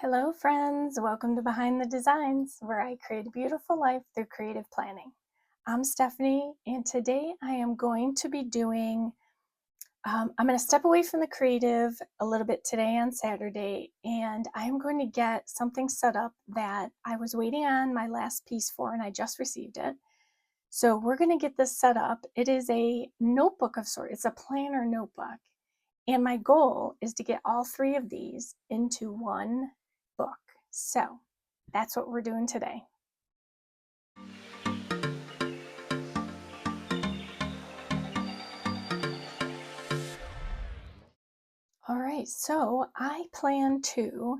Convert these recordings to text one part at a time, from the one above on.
Hello friends, welcome to Behind the Designs, where I create a beautiful life through creative planning. I'm Stephanie, and today I am going to be doing, I'm going to step away from the creative a little bit today on Saturday, and I'm going to get something set up that I was waiting on my last piece for, and I just received it. So we're going to get this set up. It is a notebook of sorts. It's a planner notebook. And my goal is to get all three of these into one book. So that's what we're doing today. All right, so I plan to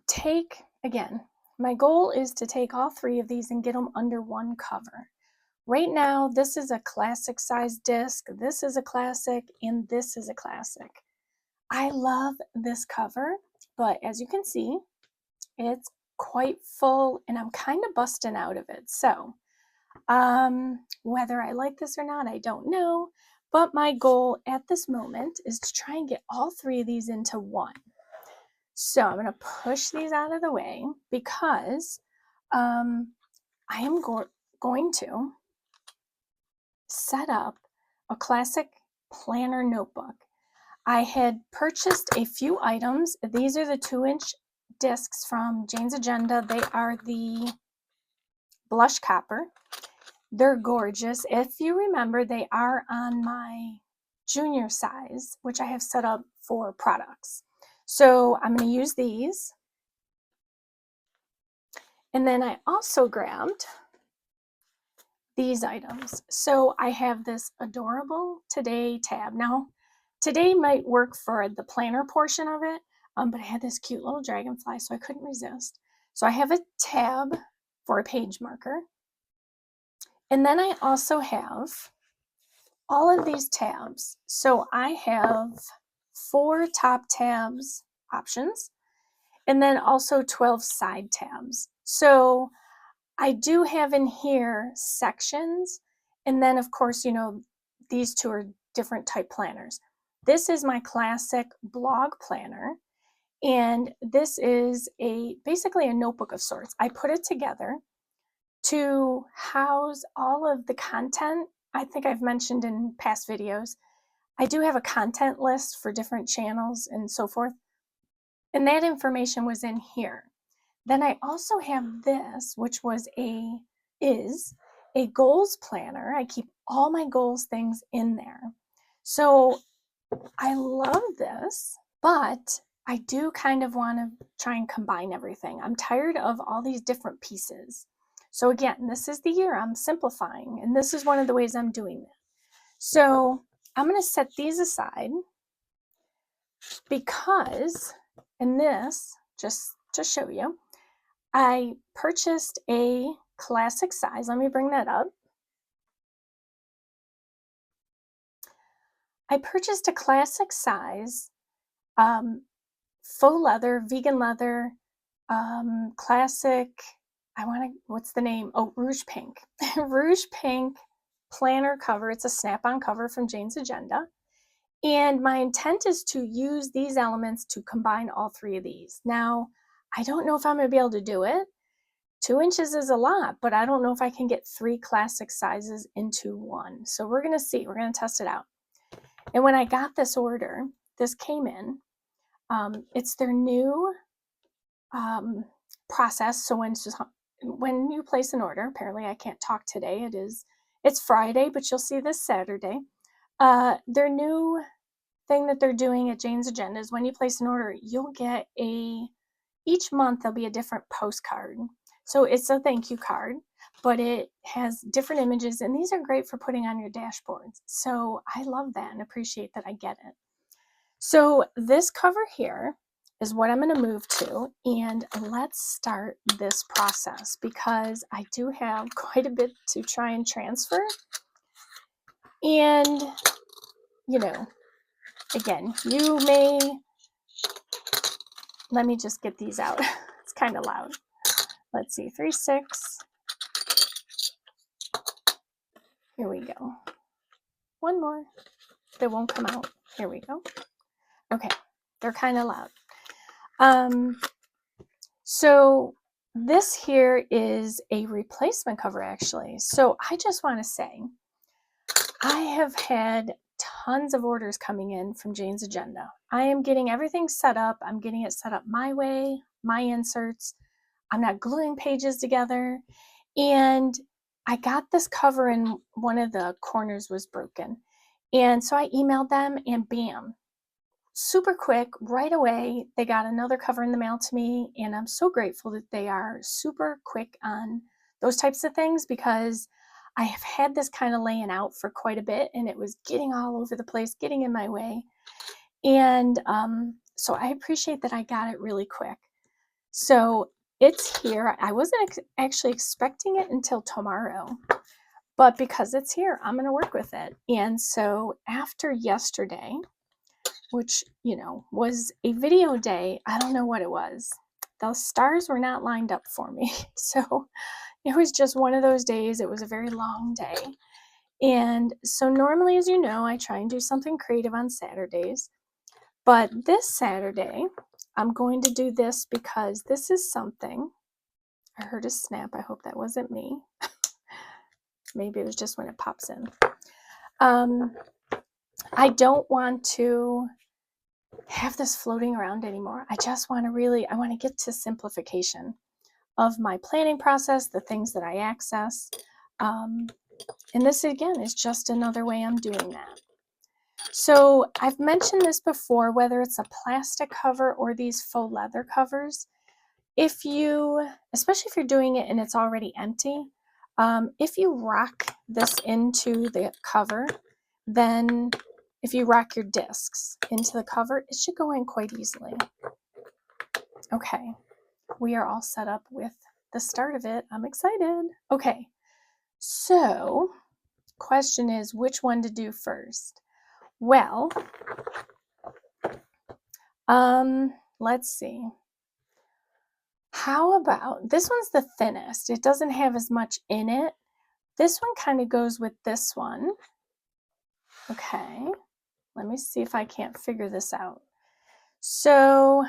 take, again, my goal is to take all three of these and get them under one cover. Right now, this is a classic size disc, this is a classic, and this is a classic. I love this cover, but as you can see, it's quite full and I'm kind of busting out of it. So whether I like this or not, I don't know. But my goal at this moment is to try and get all three of these into one. So I'm going to push these out of the way because I am going to set up a classic planner notebook. I had purchased a few items. These are the 2-inch discs from Jane's Agenda. They are the blush copper. They're gorgeous. If you remember, they are on my junior size, which I have set up for products. So I'm going to use these. And then I also grabbed these items. So I have this adorable Today tab. Now, today might work for the planner portion of it, but I had this cute little dragonfly, so I couldn't resist. So I have a tab for a page marker. And then I also have all of these tabs. So I have 4 top tabs options, and then also 12 side tabs. So I do have in here sections, and then of course, you know, these two are different type planners. This is my classic blog planner, and this is basically a notebook of sorts. I put it together to house all of the content. I think I've mentioned in past videos, I do have a content list for different channels and so forth, and that information was in here. Then I also have this, which is a goals planner. I keep all my goals things in there. So I love this, but I do kind of want to try and combine everything. I'm tired of all these different pieces. So again, this is the year I'm simplifying, and this is one of the ways I'm doing that. So I'm going to set these aside because, in this, just to show you, I purchased a classic size. Let me bring that up. I purchased a classic size faux leather, vegan leather, classic, what's the name? Oh, Rouge Pink. Rouge Pink planner cover. It's a snap-on cover from Jane's Agenda. And my intent is to use these elements to combine all three of these. Now, I don't know if I'm going to be able to do it. 2 inches is a lot, but I don't know if I can get 3 classic sizes into one. So we're going to see. We're going to test it out. And when I got this order, this came in. It's their new process. So when you place an order, apparently I can't talk today. It's Friday, but you'll see this Saturday. Their new thing that they're doing at Jane's Agenda is when you place an order, you'll get each month there'll be a different postcard. So it's a thank you card, but it has different images, and these are great for putting on your dashboards. So I love that and appreciate that I get it. So this cover here is what I'm going to move to, and let's start this process because I do have quite a bit to try and transfer. And, you know, again, let me just get these out. It's kind of loud. Let's see, 3, 6. Here we go. One more. They won't come out. Here we go. Okay, they're kind of loud. So this here is a replacement cover actually. So I just want to say, I have had tons of orders coming in from Jane's Agenda. I am getting everything set up. I'm getting it set up my way, my inserts. I'm not gluing pages together. And I got this cover and one of the corners was broken. And so I emailed them and bam, super quick, right away, they got another cover in the mail to me. And I'm so grateful that they are super quick on those types of things because I have had this kind of laying out for quite a bit and it was getting all over the place, getting in my way. And so I appreciate that I got it really quick. So it's here. I wasn't actually expecting it until tomorrow, but because it's here, I'm going to work with it. And so after yesterday, which, was a video day, I don't know what it was. The stars were not lined up for me. So it was just one of those days. It was a very long day. And so normally, as you know, I try and do something creative on Saturdays. But this Saturday, I'm going to do this because this is something. I heard a snap. I hope that wasn't me. Maybe it was just when it pops in. I don't want to have this floating around anymore. I just want to I want to get to simplification of my planning process, the things that I access. And this, again, is just another way I'm doing that. So I've mentioned this before, whether it's a plastic cover or these faux leather covers, especially if you're doing it and it's already empty, if you rock this into the cover, then if you rock your discs into the cover, it should go in quite easily. Okay, we are all set up with the start of it. I'm excited. Okay, so question is which one to do first? Well, let's see. How about, this one's the thinnest. It doesn't have as much in it. This one kind of goes with this one. Okay, let me see if I can't figure this out. So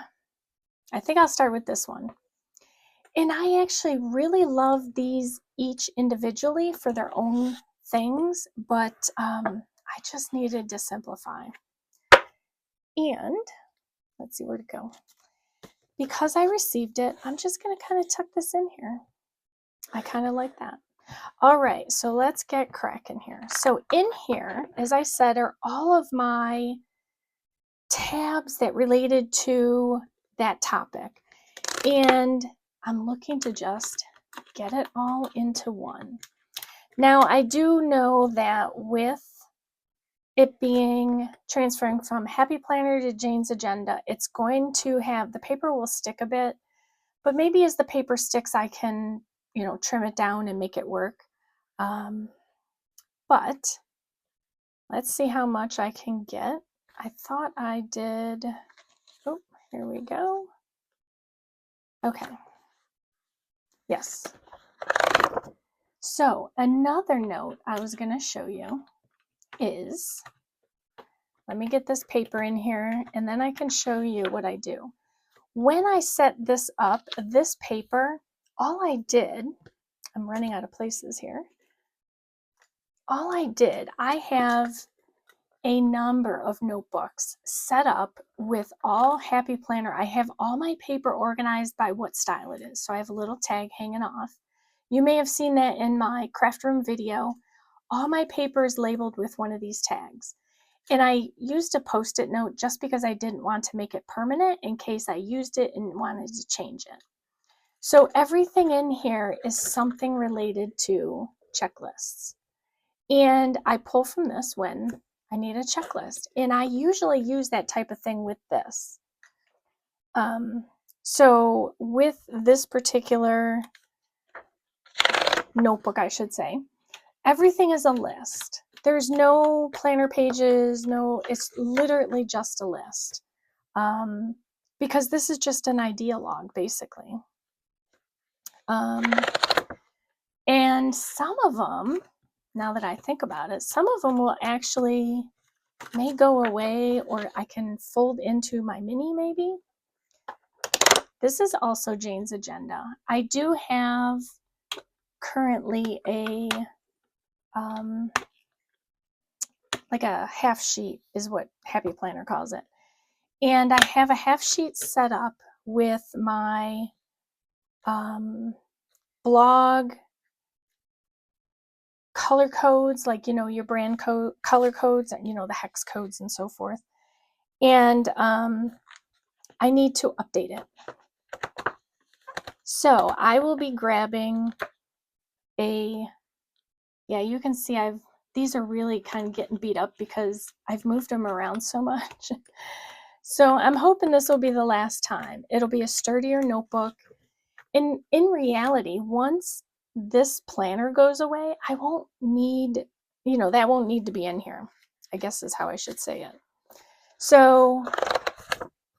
I think I'll start with this one. And I actually really love these each individually for their own things, but I just needed to simplify. And let's see where to go. Because I received it, I'm just going to kind of tuck this in here. I kind of like that. All right, so let's get cracking here. So in here, as I said, are all of my tabs that related to that topic. And I'm looking to just get it all into one. Now, I do know that with it being transferring from Happy Planner to Jane's Agenda, it's going to have, the paper will stick a bit, but maybe as the paper sticks, I can, trim it down and make it work. But let's see how much I can get. I thought I did, oh, here we go. Okay, yes. So another note I was going to show you is, let me get this paper in here and then I can show you what I do. When I set this up, this paper, all I did, I'm running out of places here. All I did, I have a number of notebooks set up with all Happy Planner. I have all my paper organized by what style it is. So I have a little tag hanging off. You may have seen that in my craft room video. All my paper is labeled with one of these tags. And I used a Post-it note just because I didn't want to make it permanent in case I used it and wanted to change it. So everything in here is something related to checklists. And I pull from this when I need a checklist. And I usually use that type of thing with this. So with this particular notebook, I should say, everything is a list. There's no planner pages, it's literally just a list. Because this is just an idea log, basically. And some of them, now that I think about it, some of them will actually may go away or I can fold into my mini maybe. This is also Jane's agenda. I do have currently a like a half sheet is what Happy Planner calls it. And I have a half sheet set up with my blog color codes, like, you know, your brand code, color codes, and, you know, the hex codes and so forth. And I need to update it. So I will be grabbing a, yeah, you can see these are really kind of getting beat up because I've moved them around so much. So I'm hoping this will be the last time. It'll be a sturdier notebook. In reality, once this planner goes away, I won't need, you know, that won't need to be in here, I guess is how I should say it. So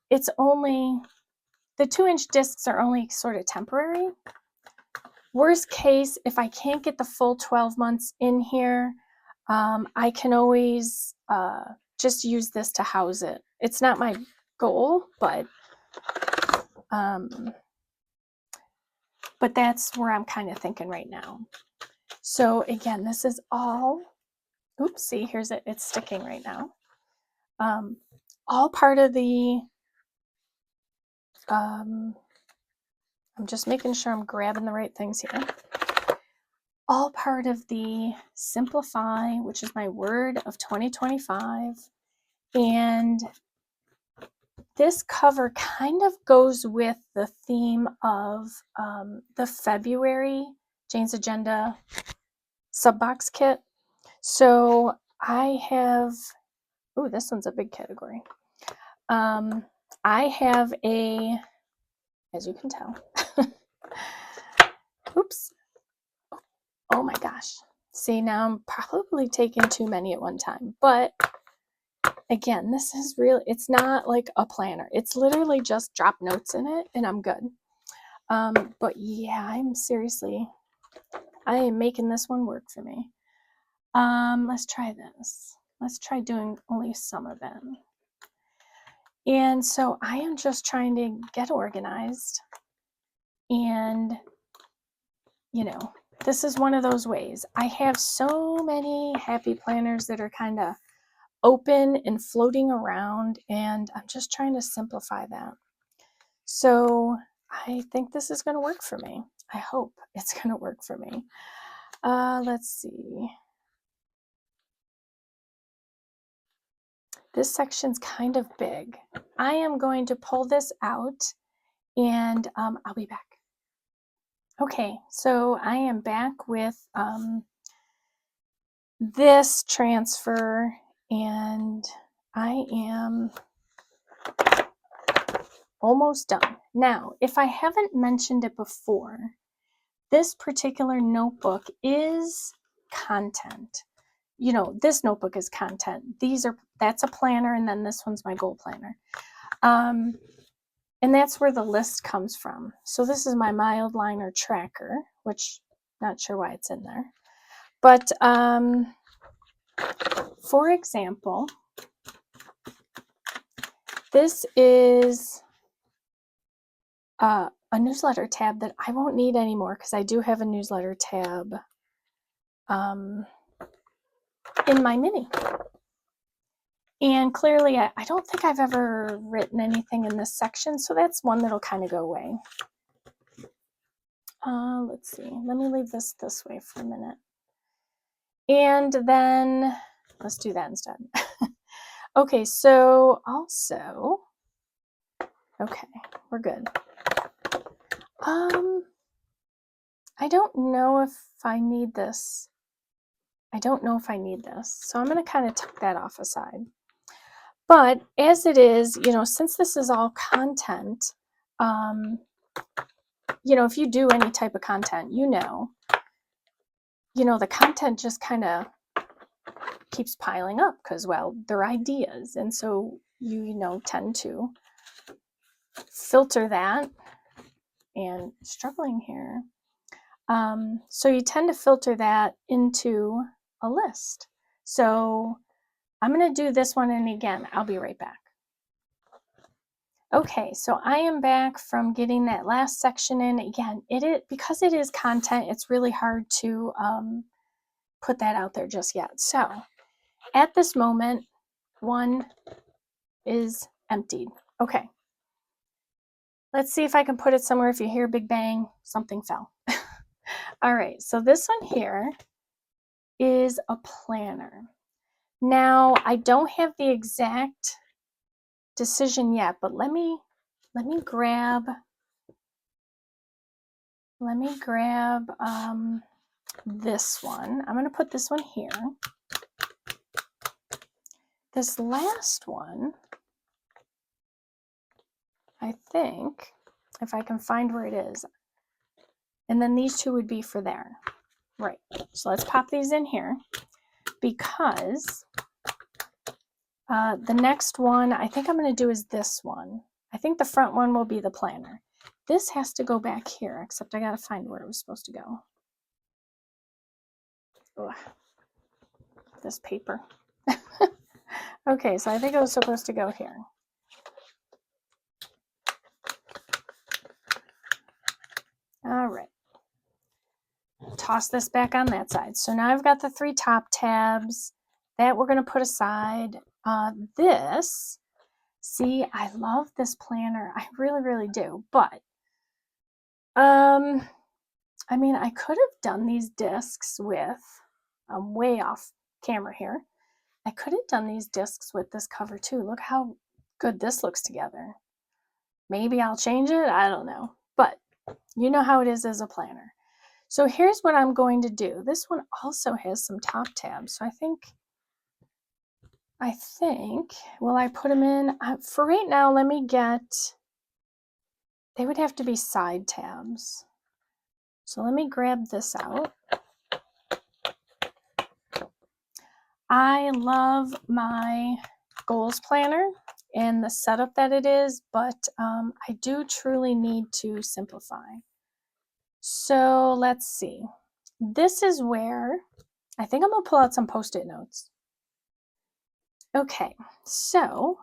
it's only, the 2-inch discs are only sort of temporary. Worst case, if I can't get the full 12 months in here, I can always just use this to house it. It's not my goal, but that's where I'm kind of thinking right now. So again, this is all, oops, see, here's it, it's sticking right now. All part of the, I'm just making sure I'm grabbing the right things here. All part of the Simplify, which is my word of 2025. And this cover kind of goes with the theme of the February Jane's Agenda subbox kit. So I have, oh, this one's a big category. I have a, as you can tell, oops, oh my gosh. See, now I'm probably taking too many at one time, but again, this is really, it's not like a planner. It's literally just drop notes in it and I'm good. But yeah, I'm seriously, I am making this one work for me. Let's try this. Let's try doing only some of them. And so I am just trying to get organized. And, you know, this is one of those ways. I have so many happy planners that are kind of open and floating around, and I'm just trying to simplify that. So I think this is going to work for me. I hope it's going to work for me. Let's see. This section's kind of big. I am going to pull this out and I'll be back. Okay, so I am back with this transfer and I am almost done. Now, if I haven't mentioned it before, this particular notebook is content. You know, this notebook is content. That's a planner, and then this one's my goal planner. And that's where the list comes from. So this is my mild liner tracker, which not sure why it's in there. But for example, this is a newsletter tab that I won't need anymore because I do have a newsletter tab in my mini. And clearly, I don't think I've ever written anything in this section, so that's one that'll kind of go away. Let's see. Let me leave this way for a minute. And then let's do that instead. Okay, so also, okay, we're good. I don't know if I need this. I don't know if I need this. So I'm going to kind of tuck that off aside. But as it is, you know, since this is all content, you know, if you do any type of content, you know, the content just kind of keeps piling up because, well, they're ideas. And so you know, tend to filter that and struggling here. So you tend to filter that into a list. So I'm going to do this one, and again, I'll be right back. Okay, so I am back from getting that last section in. Again, because it is content, it's really hard to put that out there just yet. So at this moment, one is emptied. Okay, let's see if I can put it somewhere. If you hear big bang, something fell. All right, so this one here is a planner. Now, I don't have the exact decision yet, but let me grab this one. I'm going to put this one here. This last one, I think, if I can find where it is, and then these two would be for there. Right, so let's pop these in here, because the next one I think I'm going to do is this one. I think the front one will be the planner. This has to go back here, except I got to find where it was supposed to go. Ugh, this paper. Okay, so I think it was supposed to go here. All right. Toss this back on that side. So now I've got the 3 top tabs that we're going to put aside. This, see, I love this planner. I really, really do. But, I mean, I could have done these discs with, I'm way off camera here. I could have done these discs with this cover too. Look how good this looks together. Maybe I'll change it. I don't know. But you know how it is as a planner. So here's what I'm going to do. This one also has some top tabs. So I think, will I put them in? For right now, let me get, they would have to be side tabs. So let me grab this out. I love my goals planner and the setup that it is, but I do truly need to simplify. So let's see. This is where I think I'm going to pull out some Post-it notes. Okay, so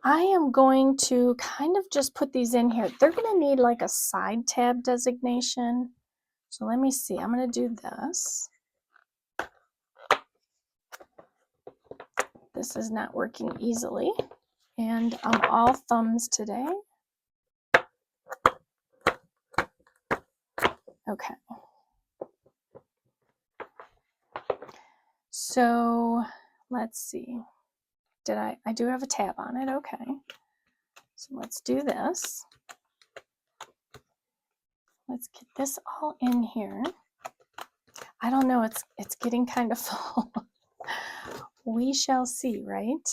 I am going to kind of just put these in here. They're going to need like a side tab designation. So let me see. I'm going to do this. This is not working easily, and I'm all thumbs today. Okay. So let's see. I do have a tab on it. Okay. So let's do this. Let's get this all in here. I don't know. It's getting kind of full. We shall see, right?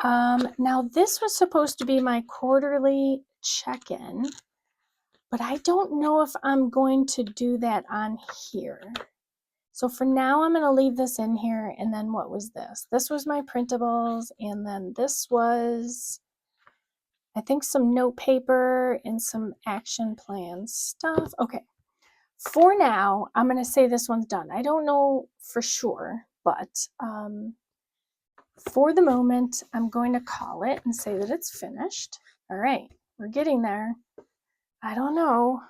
Now this was supposed to be my quarterly check-in, but I don't know if I'm going to do that on here. So for now, I'm going to leave this in here. And then what was this? This was my printables. And then this was, I think, some note paper and some action plan stuff. Okay. For now, I'm going to say this one's done. I don't know for sure, but for the moment, I'm going to call it and say that it's finished. All right, we're getting there. I don't know.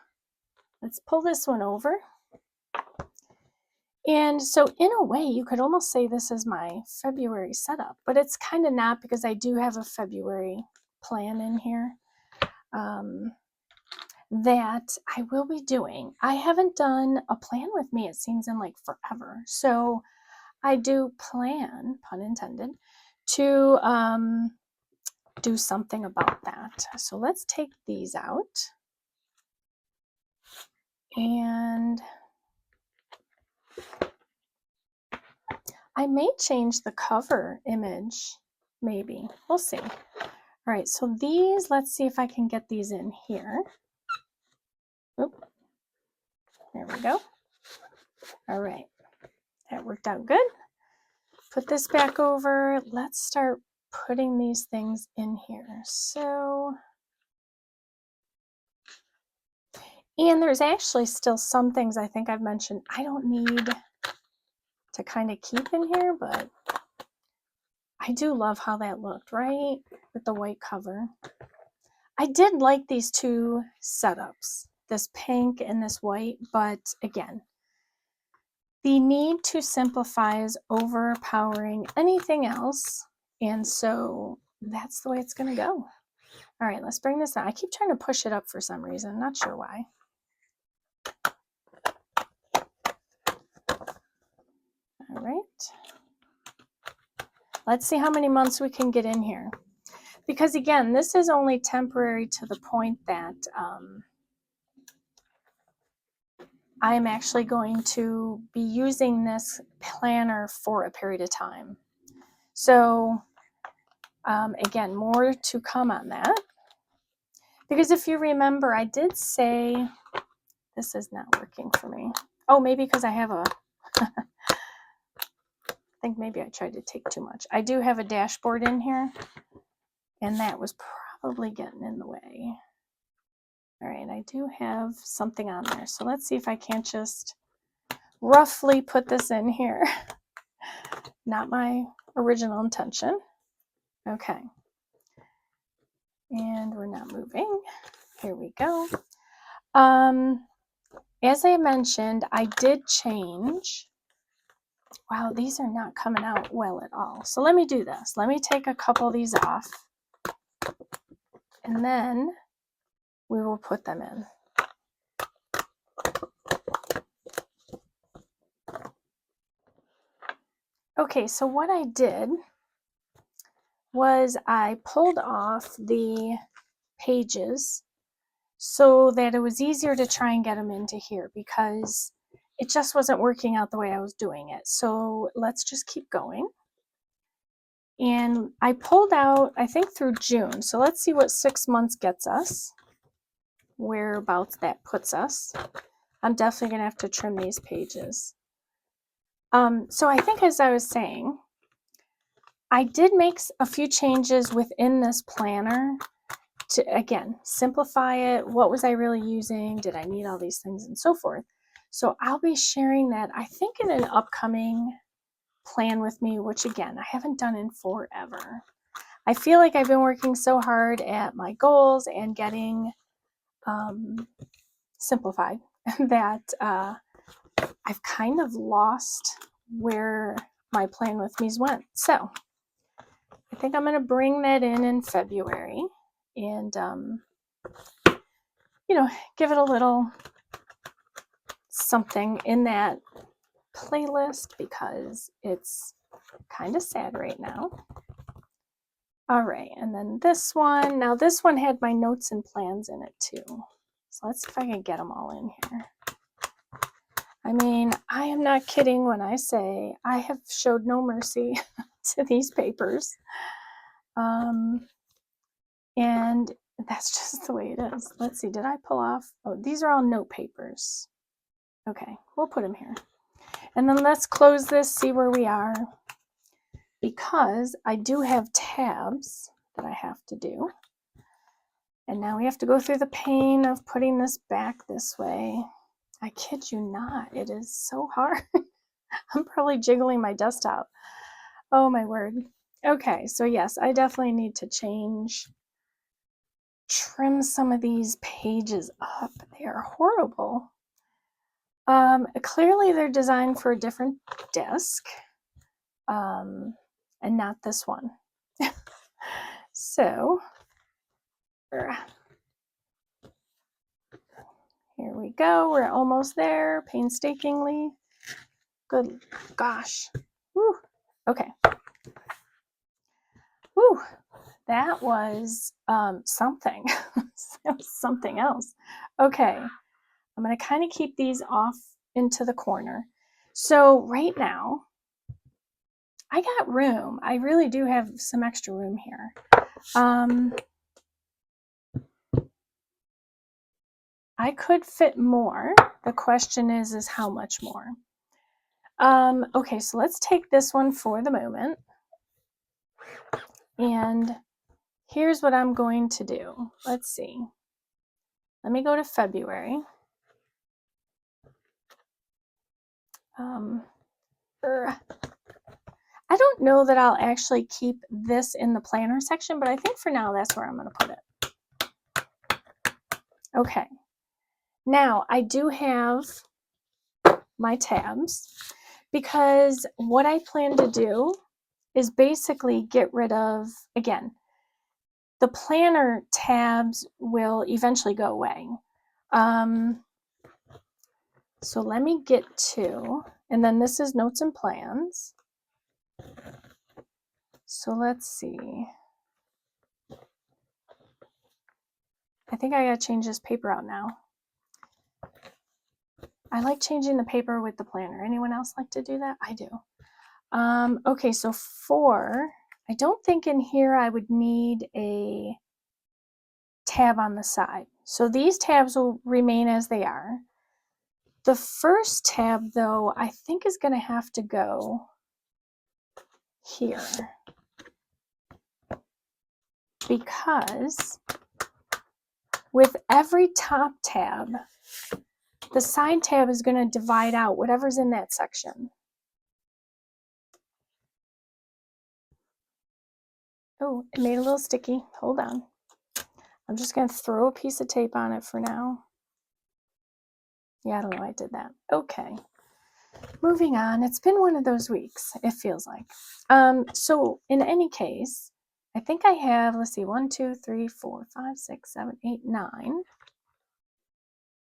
Let's pull this one over. And so in a way, you could almost say this is my February setup, but it's kind of not, because I do have a February plan in here that I will be doing. I haven't done a plan with me, it seems, in like forever. So I do plan, pun intended, to do something about that. So let's take these out. And I may change the cover image, maybe. We'll see. All right, so these, let's see if I can get these in here. Oop, there we go. All right, that worked out good. Put this back over. Let's start putting these things in here. So, and there's actually still some things I think I've mentioned I don't need to kind of keep in here, but I do love how that looked, right? With the white cover. I did like these two setups, this pink and this white, but again, the need to simplify is overpowering anything else. And so that's the way it's going to go. All right, let's bring this down. I keep trying to push it up for some reason. Not sure why. All right. Let's see how many months we can get in here. Because again, this is only temporary to the point that I'm actually going to be using this planner for a period of time. So again, more to come on that. Because if you remember, I did say, this is not working for me. Oh, maybe because I have a, I think maybe I tried to take too much. I do have a dashboard in here, and that was probably getting in the way. All right, I do have something on there. So let's see if I can't just roughly put this in here. Not my original intention. Okay. And we're not moving. Here we go. As I mentioned, I did change. Wow, these are not coming out well at all. So let me do this. Let me take a couple of these off, and then we will put them in. Okay, so what I did was I pulled off the pages so that it was easier to try and get them into here because it just wasn't working out the way I was doing it. So let's just keep going. And I pulled out, I think, through June. So let's see what 6 months gets us, whereabouts that puts us. I'm definitely going to have to trim these pages. So I think, as I was saying, I did make a few changes within this planner to, again, simplify it. What was I really using? Did I need all these things and so forth? So I'll be sharing that, I think, in an upcoming plan with me, which again, I haven't done in forever. I feel like I've been working so hard at my goals and getting simplified that I've kind of lost where my plan with me's went. So I think I'm going to bring that in February and, you know, give it a little something in that playlist because it's kind of sad right now. All right, and then this one. Now this one had my notes and plans in it too. So let's see if I can get them all in here. I mean, I am not kidding when I say I have showed no mercy to these papers. And that's just the way it is. Let's see, did I pull off? Oh, these are all note papers. Okay, we'll put them here. And then let's close this, see where we are. Because I do have tabs that I have to do. And now we have to go through the pain of putting this back this way. I kid you not, it is so hard. I'm probably jiggling my desktop. Oh my word. Okay, so yes, I definitely need to trim some of these pages up. They are horrible. Clearly they're designed for a different desk, and not this one. So, here we go. We're almost there, painstakingly. Good gosh. Whew. Okay. Whew. That was something. That was something else. Okay. I'm going to kind of keep these off into the corner. So right now, I got room. I really do have some extra room here. I could fit more. The question is how much more? Okay, so let's take this one for the moment. And here's what I'm going to do. Let's see. Let me go to February. I I don't know that I'll actually keep this in the planner section, but I think for now that's where I'm going to put it. Okay. Now I do have my tabs because what I plan to do is basically get rid of, again, the planner tabs will eventually go away. So let me get to, and then this is notes and plans. So let's see. I think I gotta change this paper out now. I like changing the paper with the planner. Anyone else like to do that? I do. Okay, so I don't think in here I would need a tab on the side. So these tabs will remain as they are. The first tab, though, I think is going to have to go here because with every top tab, the side tab is going to divide out whatever's in that section. Oh, it made a little sticky. Hold on. I'm just going to throw a piece of tape on it for now. Yeah, I don't know why I did that. Okay. Moving on. It's been one of those weeks, it feels like. So in any case, I think I have, let's see, 1, 2, 3, 4, 5, 6, 7, 8, 9,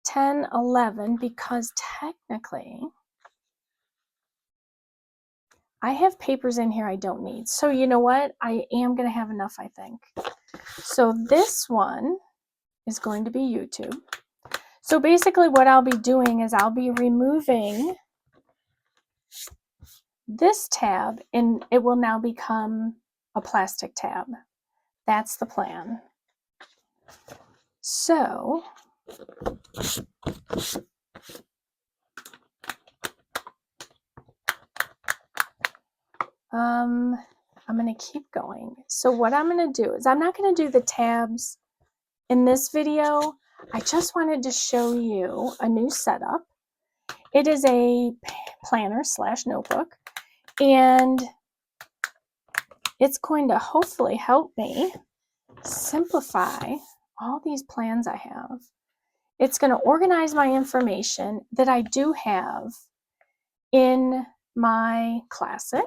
10, 11, because technically I have papers in here I don't need. So you know what? I am going to have enough, I think. So this one is going to be YouTube. So basically what I'll be doing is I'll be removing this tab and it will now become a plastic tab. That's the plan. So I'm going to keep going. So what I'm going to do is I'm not going to do the tabs in this video. I just wanted to show you a new setup. It is a planner / notebook, and it's going to hopefully help me simplify all these plans I have. It's going to organize my information that I do have in my classic.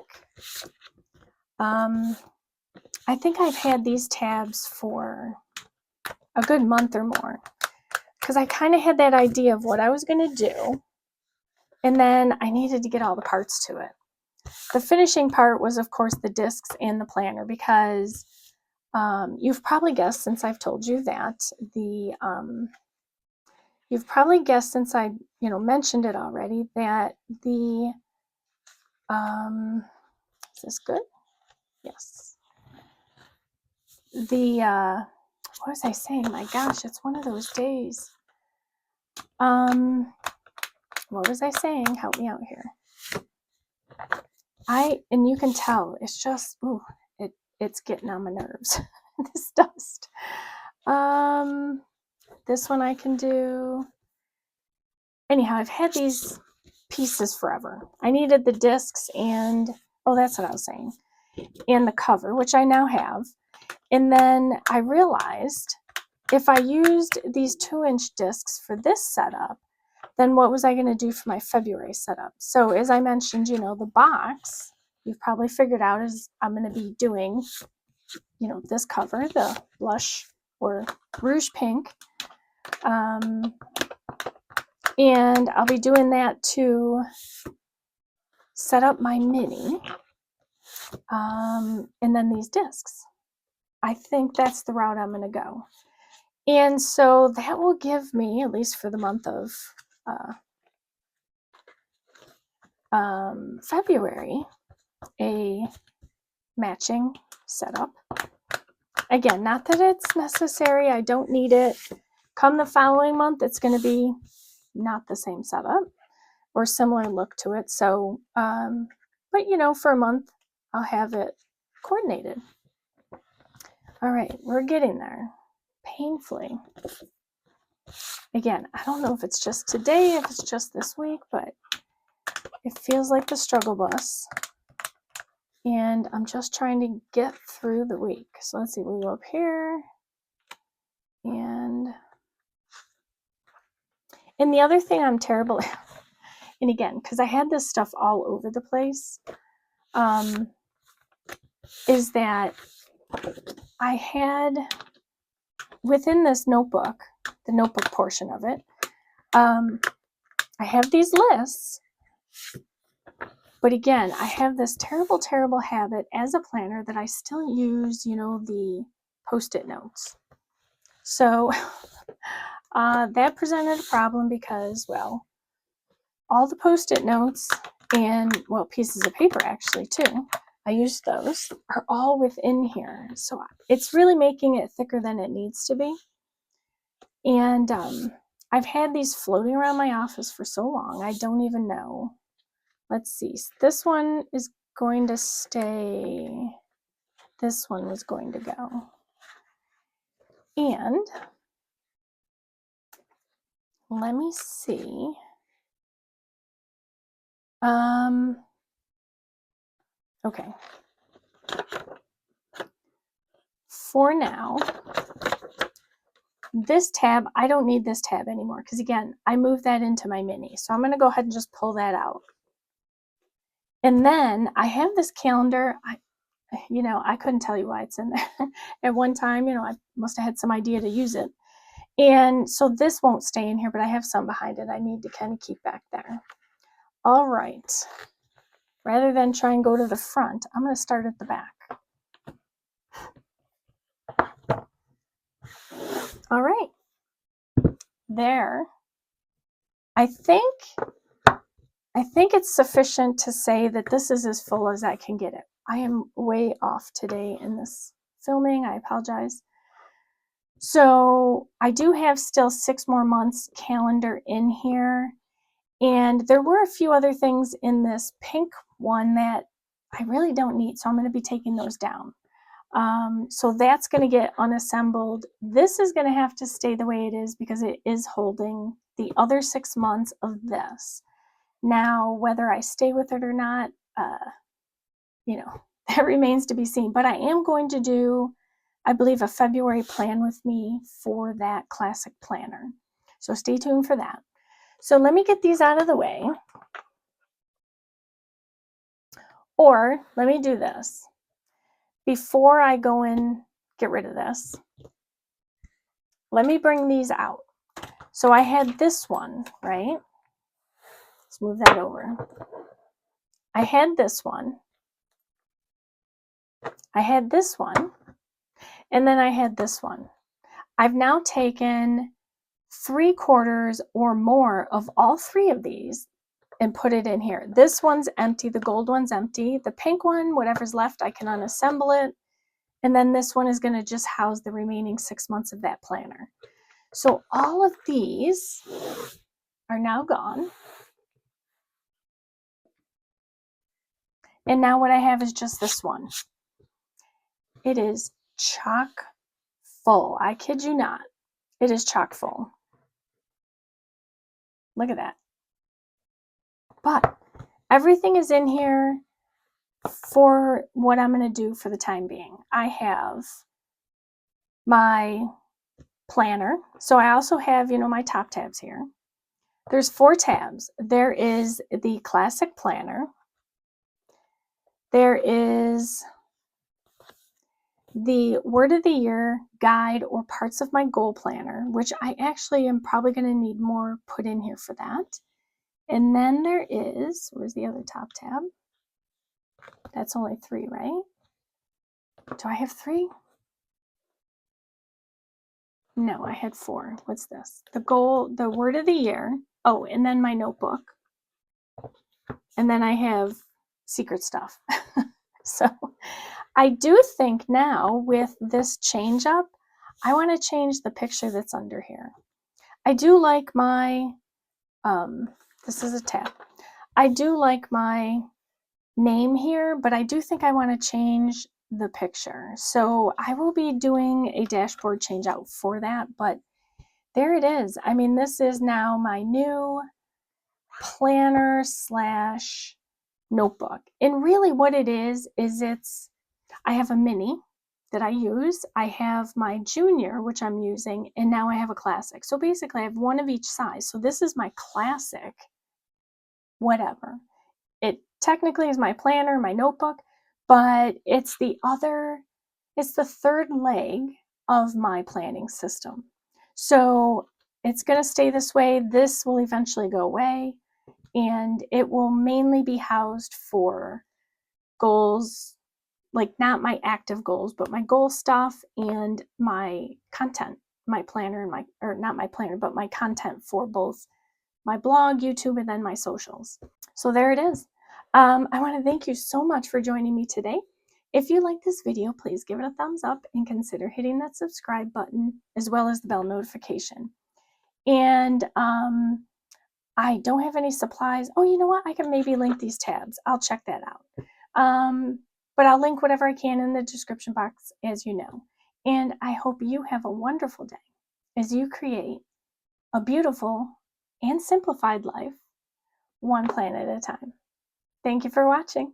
I think I've had these tabs for a good month or more because I kind of had that idea of what I was going to do, and then I needed to get all the parts to it. The finishing part was, of course, the discs and the planner because you've probably guessed since I've told you that you've probably guessed since I mentioned it already that the is this good? Yes. The what was I saying? My gosh, it's one of those days. What was I saying? Help me out here. And you can tell it's just it's getting on my nerves. This dust. This one I can do. Anyhow, I've had these pieces forever. I needed the discs and that's what I was saying. And the cover, which I now have. And then I realized if I used these 2-inch discs for this setup, then what was I going to do for my February setup? So as I mentioned, the box, you've probably figured out is I'm going to be doing, this cover, the blush or rouge pink. And I'll be doing that to set up my mini. And then these discs. I think that's the route I'm going to go. And so that will give me, at least for the month of February, a matching setup. Again, not that it's necessary. I don't need it. Come the following month, it's going to be not the same setup or similar look to it. So, but for a month, I'll have it coordinated. All right, we're getting there. Painfully. Again, I don't know if it's just today, if it's just this week, but it feels like the struggle bus. And I'm just trying to get through the week. So let's see, we go up here. And the other thing I'm terrible at, and again, because I had this stuff all over the place, is that I had within this notebook, the notebook portion of it, I have these lists, but again, I have this terrible, terrible habit as a planner that I still use, you know, the Post-it notes. So that presented a problem because, well, all the Post-it notes and, well, pieces of paper actually too, I use those, are all within here. So it's really making it thicker than it needs to be. And I've had these floating around my office for so long, I don't even know. Let's see, this one is going to stay. This one was going to go. And let me see. Okay. For now, this tab, I don't need this tab anymore because again, I moved that into my mini. So I'm going to go ahead and just pull that out. And then I have this calendar. I couldn't tell you why it's in there. At one time, I must have had some idea to use it. And so this won't stay in here, but I have some behind it I need to kind of keep back there. All right. Rather than try and go to the front, I'm going to start at the back. All right. There. I think it's sufficient to say that this is as full as I can get it. I am way off today in this filming. I apologize. So I do have still 6 more months calendar in here. And there were a few other things in this pink one that I really don't need. So I'm going to be taking those down. So that's going to get unassembled. This is going to have to stay the way it is because it is holding the other 6 months of this. Now, whether I stay with it or not, that remains to be seen. But I am going to do, I believe, a February plan with me for that classic planner. So stay tuned for that. So let me get these out of the way. Or let me do this. Before I go and get rid of this, let me bring these out. So I had this one, right? Let's move that over. I had this one. I had this one. And then I had this one. I've now taken 3/4 or more of all 3 of these and put it in here. This one's empty. The gold one's empty. The pink one, whatever's left, I can unassemble it. And then this one is going to just house the remaining 6 months of that planner. So all of these are now gone. And now what I have is just this one. It is chock full. I kid you not. It is chock full. Look at that. But everything is in here for what I'm going to do for the time being. I have my planner. So I also have, my top tabs here. There's 4 tabs. There is the classic planner. There is the word of the year guide or parts of my goal planner, which I actually am probably going to need more put in here for that. And then there is, where's the other top tab? That's only 3, right? Do I have 3? No, I had 4. What's this? The goal, the word of the year. Oh, and then my notebook. And then I have secret stuff. So I do think now with this change up, I want to change the picture that's under here. I do like my, this is a tab. I do like my name here, but I do think I want to change the picture. So I will be doing a dashboard change out for that, but there it is. I mean, this is now my new planner / notebook. And really what it is I have a mini that I use. I have my junior, which I'm using, and now I have a classic. So basically I have one of each size. So this is my classic, whatever. It technically is my planner, my notebook, but it's the third leg of my planning system. So it's going to stay this way. This will eventually go away, and it will mainly be housed for goals, like not my active goals, but my goal stuff and my content, my planner, and or not my planner, but my content for both my blog, YouTube, and then my socials. So there it is. I want to thank you so much for joining me today. If you like this video, please give it a thumbs up and consider hitting that subscribe button as well as the bell notification. And I don't have any supplies. Oh, you know what? I can maybe link these tabs. I'll check that out. But I'll link whatever I can in the description box, as you know. And I hope you have a wonderful day as you create a beautiful and simplified life, one plan at a time. Thank you for watching.